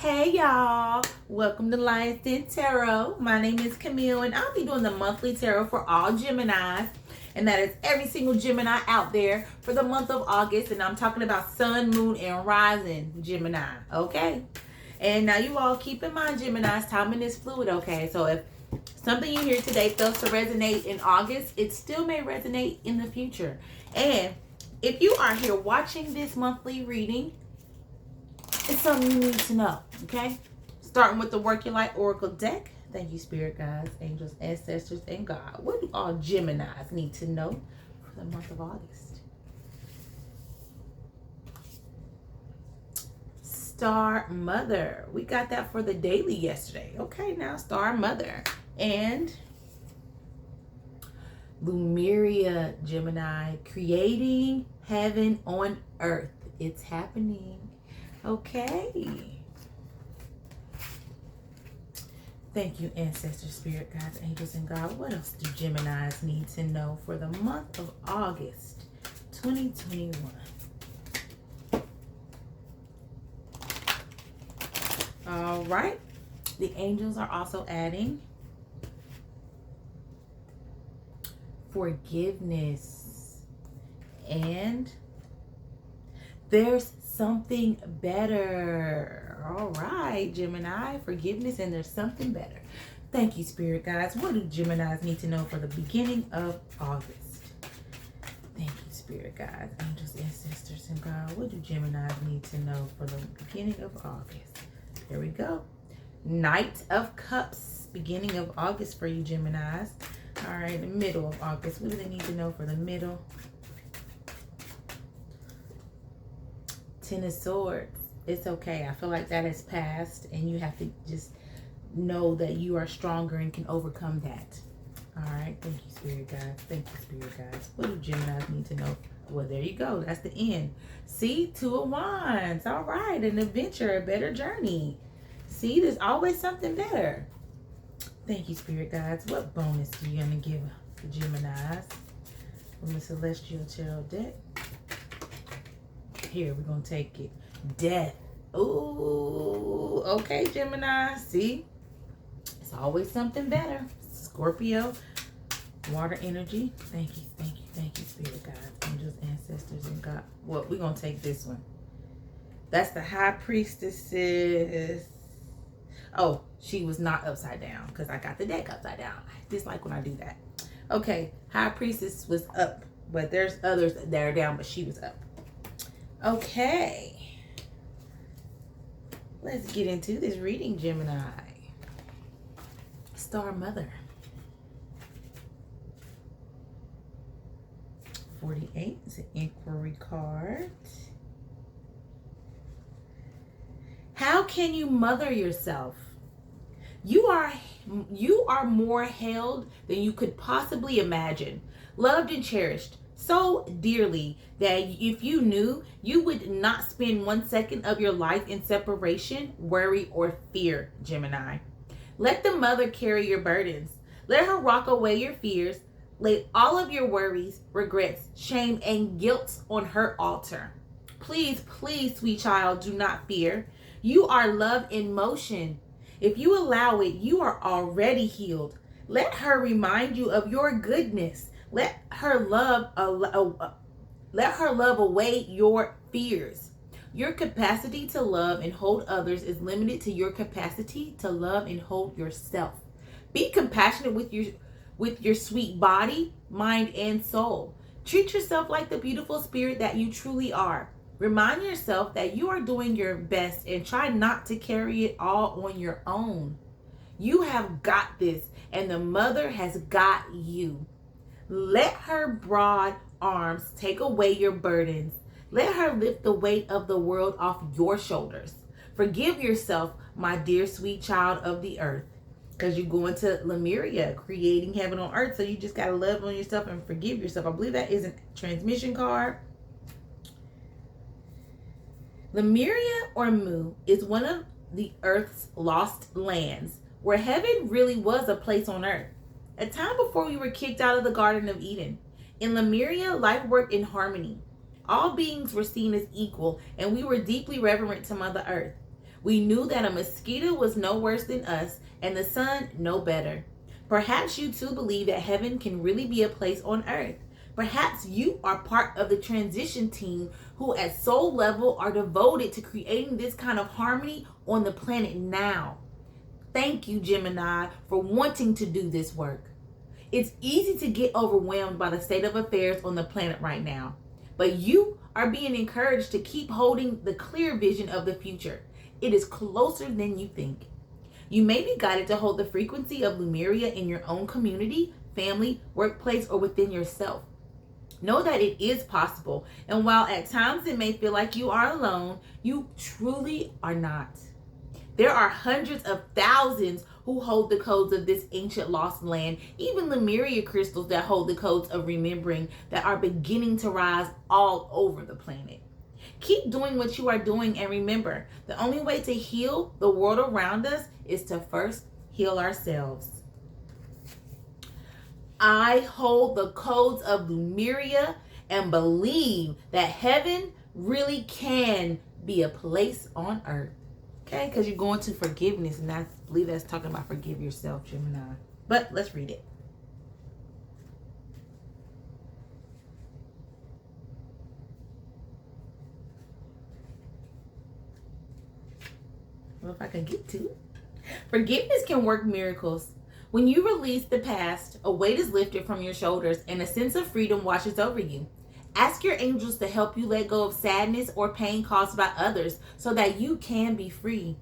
Hey y'all, welcome to Lion's Den Tarot. My name is Camille and I'll be doing the monthly tarot for all Geminis. And that is every single Gemini out there for the month of August. And I'm talking about Sun, Moon, and Rising Gemini, okay? And now you all keep in mind, Geminis, timing is fluid, okay? So if something you hear today fails to resonate in August, it still may resonate in the future. And if you are here watching this monthly reading, it's something you need to know, okay? Starting with the Work Your Life Oracle deck. Thank you, Spirit Guides, Angels, Ancestors, and God. What do all Geminis need to know for the month of August? Star Mother. We got that for the daily yesterday. Okay, now Star Mother. And Lemuria, Gemini. Creating heaven on earth. It's happening. Okay. Thank you, Ancestors, Spirit Guides, Angels, and God. What else do Geminis need to know for the month of August 2021? All right. The angels are also adding forgiveness. And there's something better. All right, Gemini, forgiveness, and there's something better. Thank you, Spirit Guides. What do Geminis need to know for the beginning of August? Thank you, Spirit Guides, Angels, Ancestors, and God. What do Geminis need to know for the beginning of August? There we go. Knight of Cups, beginning of August for you, Geminis. All right, the middle of August. What do they need to know for the middle? Ten of Swords. It's okay. I feel like that has passed and you have to just know that you are stronger and can overcome that. All right. Thank you, Spirit Guides. Thank you, Spirit Guides. What do Geminis need to know? Well, there you go. That's the end. See, Two of Wands. All right. An adventure, a better journey. See, there's always something better. Thank you, Spirit Guides. What bonus do you going to give the Geminis from the Celestial Tarot deck? Here, we're going to take it. Death. Ooh, okay, Gemini. See? It's always something better. Scorpio. Water energy. Thank you, thank you, thank you, Spirit Guides, Angels, Ancestors, and God. Well, we're going to take this one. That's the High Priestess. Oh, she was not upside down because I got the deck upside down. I dislike when I do that. Okay, High Priestess was up, but there's others that are down, but she was up. Okay, let's get into this reading, Gemini. Star Mother. 48 is an inquiry card. How can you mother yourself? You are more held than you could possibly imagine, loved and cherished so dearly that if you knew, you would not spend 1 second of your life in separation, worry, or fear, Gemini. Let the mother carry your burdens. Let her rock away your fears. Lay all of your worries, regrets, shame, and guilt on her altar. Please, please, sweet child, do not fear. You are love in motion. If you allow it, you are already healed. Let her remind you of your goodness. Let her love away your fears. Your capacity to love and hold others is limited to your capacity to love and hold yourself. Be compassionate with your sweet body, mind, and soul. Treat yourself like the beautiful spirit that you truly are. Remind yourself that you are doing your best and try not to carry it all on your own. You have got this, and the mother has got you. Let her broad arms take away your burdens. Let her lift the weight of the world off your shoulders. Forgive yourself, my dear sweet child of the earth. Because you go into Lemuria, creating heaven on earth. So you just got to love on yourself and forgive yourself. I believe that is a transmission card. Lemuria or Mu is one of the earth's lost lands where heaven really was a place on earth. A time before we were kicked out of the Garden of Eden. In Lemuria, life worked in harmony. All beings were seen as equal, and we were deeply reverent to Mother Earth. We knew that a mosquito was no worse than us and the sun no better. Perhaps you too believe that heaven can really be a place on earth. Perhaps you are part of the transition team who at soul level are devoted to creating this kind of harmony on the planet now. Thank you, Gemini, for wanting to do this work. It's easy to get overwhelmed by the state of affairs on the planet right now, but you are being encouraged to keep holding the clear vision of the future. It is closer than you think. You may be guided to hold the frequency of Lemuria in your own community, family, workplace, or within yourself. Know that it is possible, and while at times it may feel like you are alone, you truly are not. There are hundreds of thousands who hold the codes of this ancient lost land, even Lemuria crystals that hold the codes of remembering that are beginning to rise all over the planet. Keep doing what you are doing, and remember, the only way to heal the world around us is to first heal ourselves. I hold the codes of Lemuria and believe that heaven really can be a place on earth. Okay, because you're going to forgiveness, and I believe that's talking about forgive yourself, Gemini. But let's read it. Well, if I can get to it. Forgiveness can work miracles. When you release the past, a weight is lifted from your shoulders and a sense of freedom washes over you. Ask your angels to help you let go of sadness or pain caused by others so that you can be free.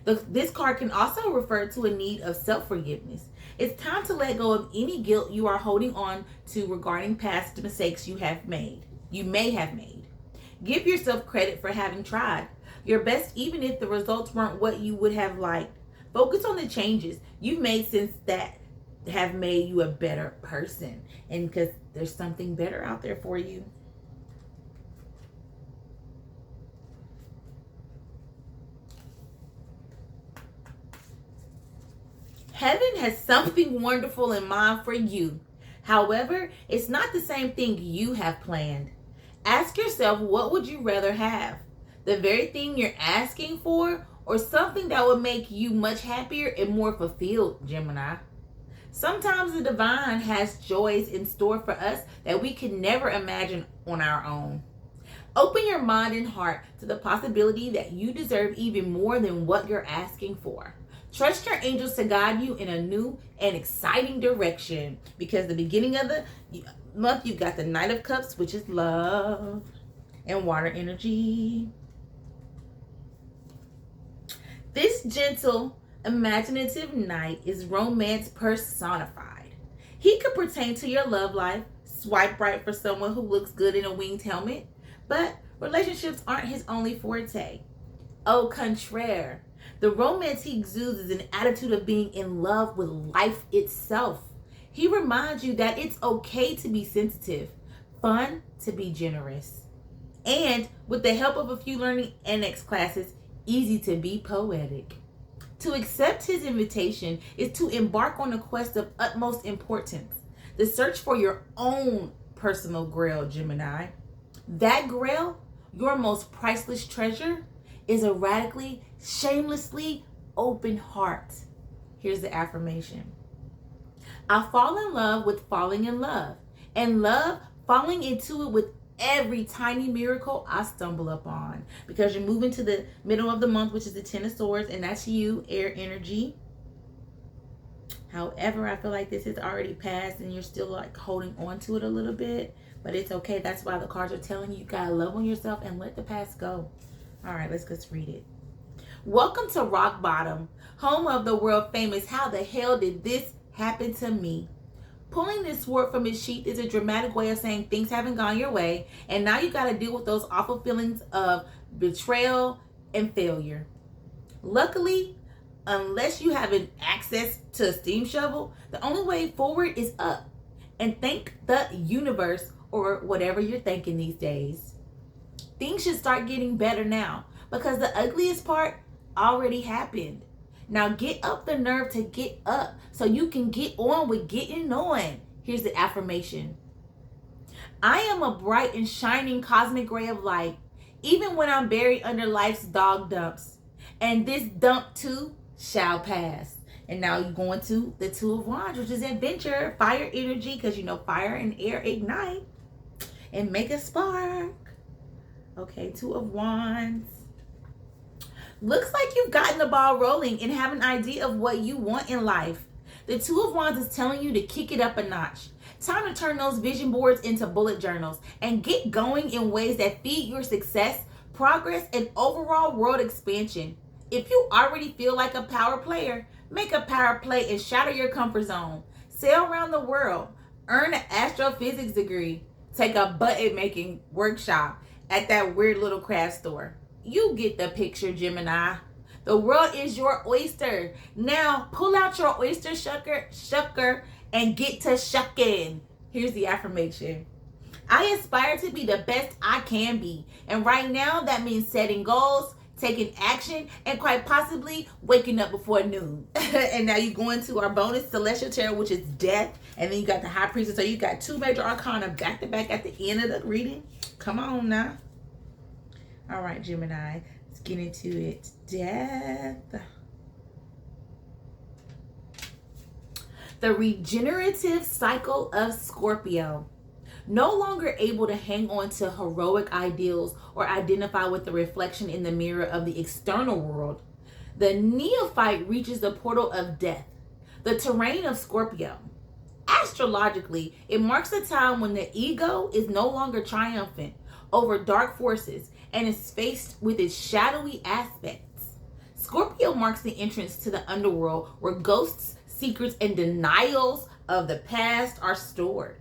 This card can also refer to a need of self-forgiveness. It's time to let go of any guilt you are holding on to regarding past mistakes you may have made. Give yourself credit for having tried your best, even if the results weren't what you would have liked. Focus on the changes you've made since that have made you a better person, and because there's something better out there for you. Heaven has something wonderful in mind for you. However, it's not the same thing you have planned. Ask yourself, what would you rather have? The very thing you're asking for, or something that would make you much happier and more fulfilled, Gemini? Sometimes the divine has joys in store for us that we can never imagine on our own. Open your mind and heart to the possibility that you deserve even more than what you're asking for. Trust your angels to guide you in a new and exciting direction, because the beginning of the month, you've got the Knight of Cups, which is love and water energy. This gentle, imaginative knight is romance personified. He could pertain to your love life. Swipe right for someone who looks good in a winged helmet. But relationships aren't his only forte. Au contraire, the romance he exudes is an attitude of being in love with life itself. He reminds you that it's okay to be sensitive, fun to be generous, and with the help of a few learning annex classes, easy to be poetic. To accept his invitation is to embark on a quest of utmost importance, the search for your own personal grail, Gemini. That grail, your most priceless treasure, is a radically, shamelessly open heart. Here's the affirmation. I fall in love with falling in love, and love falling into it with every tiny miracle I stumble upon. Because you're moving to the middle of the month, which is the Ten of Swords, and that's you, air energy. However, I feel like this has already passed and you're still like holding on to it a little bit, but it's okay. That's why the cards are telling you gotta love on yourself and let the past go. All right, let's just read it. Welcome to Rock Bottom, home of the world famous How the Hell Did This Happen to Me? Pulling this sword from its sheath is a dramatic way of saying things haven't gone your way, and now you got to deal with those awful feelings of betrayal and failure. Luckily, unless you have access to a steam shovel, the only way forward is up. And thank the universe, or whatever you're thinking these days. Things should start getting better now, because the ugliest part already happened. Now get up the nerve to get up so you can get on with getting on. Here's the affirmation. I am a bright and shining cosmic ray of light, even when I'm buried under life's dog dumps. And this dump too shall pass. And now you're going to the Two of Wands, which is adventure, fire energy, because you know fire and air ignite and make a spark. Okay, Two of Wands. Looks like you've gotten the ball rolling and have an idea of what you want in life. The Two of Wands is telling you to kick it up a notch. Time to turn those vision boards into bullet journals and get going in ways that feed your success, progress, and overall world expansion. If you already feel like a power player, make a power play and shatter your comfort zone. Sail around the world. Earn an astrophysics degree. Take a button making workshop at that weird little craft store. You get the picture, Gemini. The world is your oyster. Now pull out your oyster shucker and get to shucking. Here's the affirmation. I aspire to be the best I can be. And right now that means setting goals, taking action, and quite possibly waking up before noon. And now you go into our bonus celestial tarot, which is death. And then you got the high priestess. So you got two major arcana back to back at the end of the reading. Come on now. All right, Gemini, let's get into it. Death. The regenerative cycle of Scorpio. No longer able to hang on to heroic ideals or identify with the reflection in the mirror of the external world, the neophyte reaches the portal of death, the terrain of Scorpio. Astrologically, it marks a time when the ego is no longer triumphant over dark forces and is faced with its shadowy aspects. Scorpio marks the entrance to the underworld where ghosts, secrets, and denials of the past are stored.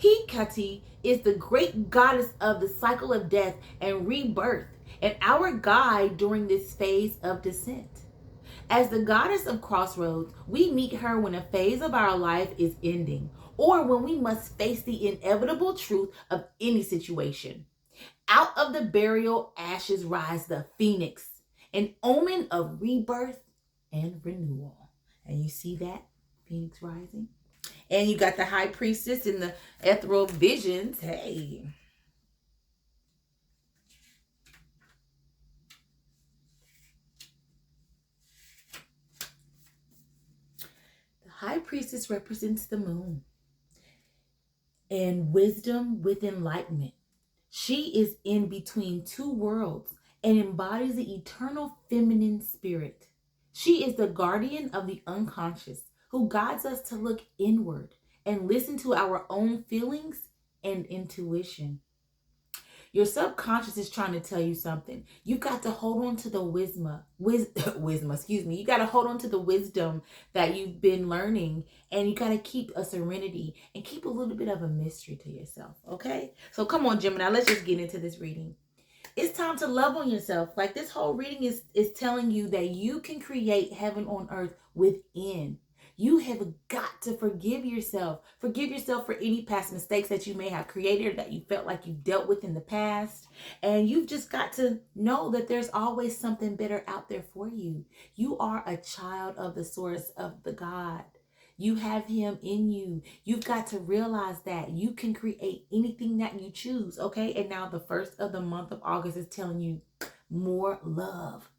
Hecate is the great goddess of the cycle of death and rebirth, and our guide during this phase of descent. As the goddess of crossroads, we meet her when a phase of our life is ending, or when we must face the inevitable truth of any situation. Out of the burial ashes rise the phoenix, an omen of rebirth and renewal. And you see that? Phoenix rising. And you got the high priestess in the ethereal visions. Hey. The high priestess represents the moon and wisdom with enlightenment. She is in between two worlds and embodies the eternal feminine spirit. She is the guardian of the unconscious, who guides us to look inward and listen to our own feelings and intuition. Your subconscious is trying to tell you something. You got to hold on to the wisdom, You got to hold on to the wisdom that you've been learning, and you got to keep a serenity and keep a little bit of a mystery to yourself, okay? So come on, Gemini, let's just get into this reading. It's time to love on yourself. Like, this whole reading is telling you that you can create heaven on earth within. You have got to forgive yourself. Forgive yourself for any past mistakes that you may have created or that you felt like you dealt with in the past. And you've just got to know that there's always something better out there for you. You are a child of the source, of the God. You have him in you. You've got to realize that you can create anything that you choose, okay? And now the first of the month of August is telling you more love.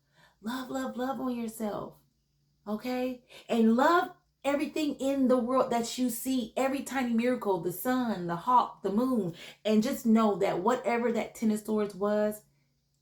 Love, love, love on yourself, okay? And love everything in the world that you see, every tiny miracle, the sun, the hawk, the moon, and just know that whatever that Ten of Swords was,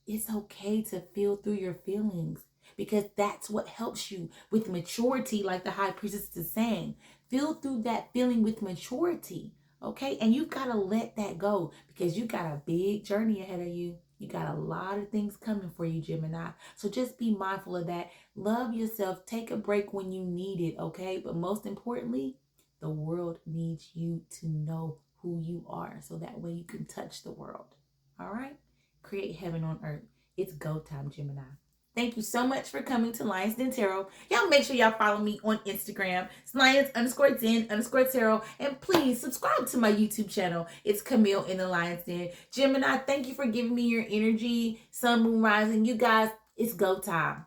it's okay to feel through your feelings, because that's what helps you with maturity, like the high priestess is saying. Feel through that feeling with maturity, okay? And you've got to let that go, because you got a big journey ahead of you. You got a lot of things coming for you, Gemini. So just be mindful of that. Love yourself. Take a break when you need it, okay? But most importantly, the world needs you to know who you are, so that way you can touch the world, all right? Create heaven on earth. It's go time, Gemini. Thank you so much for coming to Lions Den Tarot. Y'all make sure y'all follow me on Instagram. It's Lions_Den_Tarot. And please subscribe to my YouTube channel. It's Camille in the Lions Den. Gemini, thank you for giving me your energy. Sun, moon, rising. You guys, it's go time.